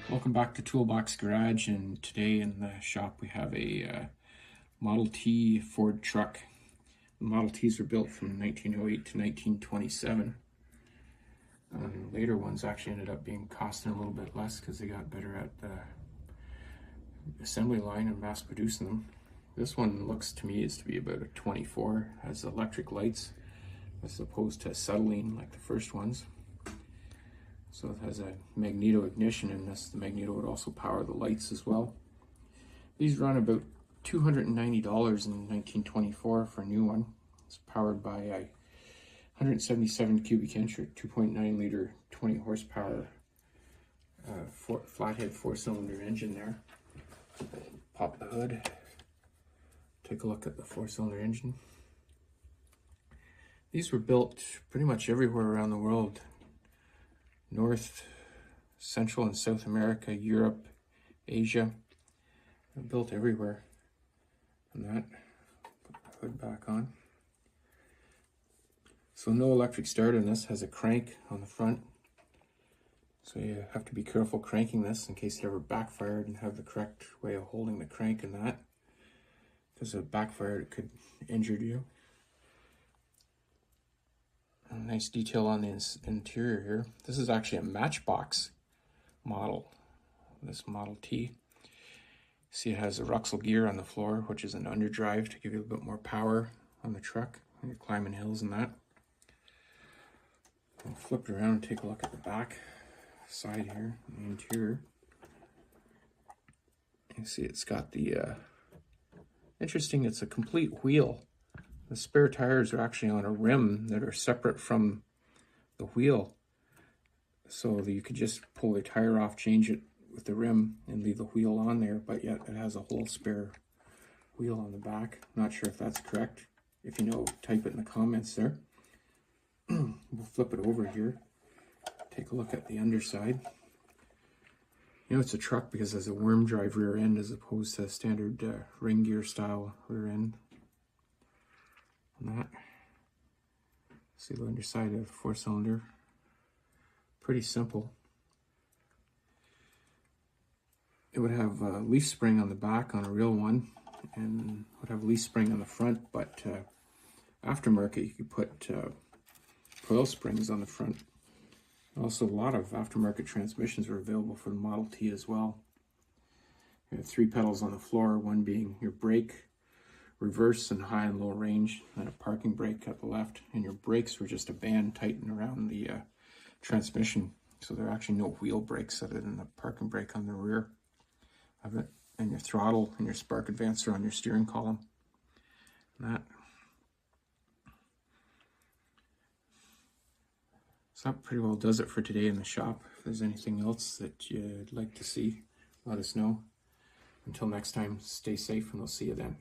Welcome back to Toolbox Garage, and today in the shop we have a Model T Ford truck. The Model Ts were built from 1908 to 1927. Later ones actually ended up being costing a little bit less because they got better at the assembly line and mass producing them. This one looks to me to be about a 24, has electric lights as opposed to acetylene like the first ones. So it has a magneto ignition in this. The magneto would also power the lights as well. These run about $290 in 1924 for a new one. It's powered by a 177 cubic inch or 2.9 liter, 20 horsepower flathead 4-cylinder engine there. Pop the hood. Take a look at the 4-cylinder engine. These were built pretty much everywhere around the world. North, Central and South America, Europe, Asia. They're built everywhere. And that, put the hood back on. So no electric start in this, has a crank on the front. So you have to be careful cranking this in case it ever backfired, and have the correct way of holding the crank in that. Because if it backfired, it could injure you. A nice detail on the interior here. This is actually a Matchbox model, this Model T. See, it has a Ruxel gear on the floor, which is an underdrive to give you a bit more power on the truck when you're climbing hills and that. I'll flip it around and take a look at the back side here, the interior. You see it's got the, interesting, it's a complete wheel. The spare tires are actually on a rim that are separate from the wheel. So that you could just pull the tire off, change it with the rim, and leave the wheel on there, but yet it has a whole spare wheel on the back. Not sure if that's correct. If you know, type it in the comments there. We'll flip it over here. Take a look at the underside. You know it's a truck because it has a worm drive rear end as opposed to a standard ring gear style rear end. That. See the underside of the 4-cylinder. Pretty simple. It would have a leaf spring on the back on a real one, and would have a leaf spring on the front, but aftermarket you could put coil springs on the front. Also, a lot of aftermarket transmissions are available for the Model T as well. You have 3 pedals on the floor, one being your brake, reverse and high and low range, and a parking brake at the left, and your brakes were just a band tightened around the transmission, so there are actually no wheel brakes other than the parking brake on the rear of it, and your throttle and your spark advancer on your steering column. And that. So that pretty well does it for today in the shop. If there's anything else that you'd like to see, let us know. Until next time, stay safe, and we'll see you then.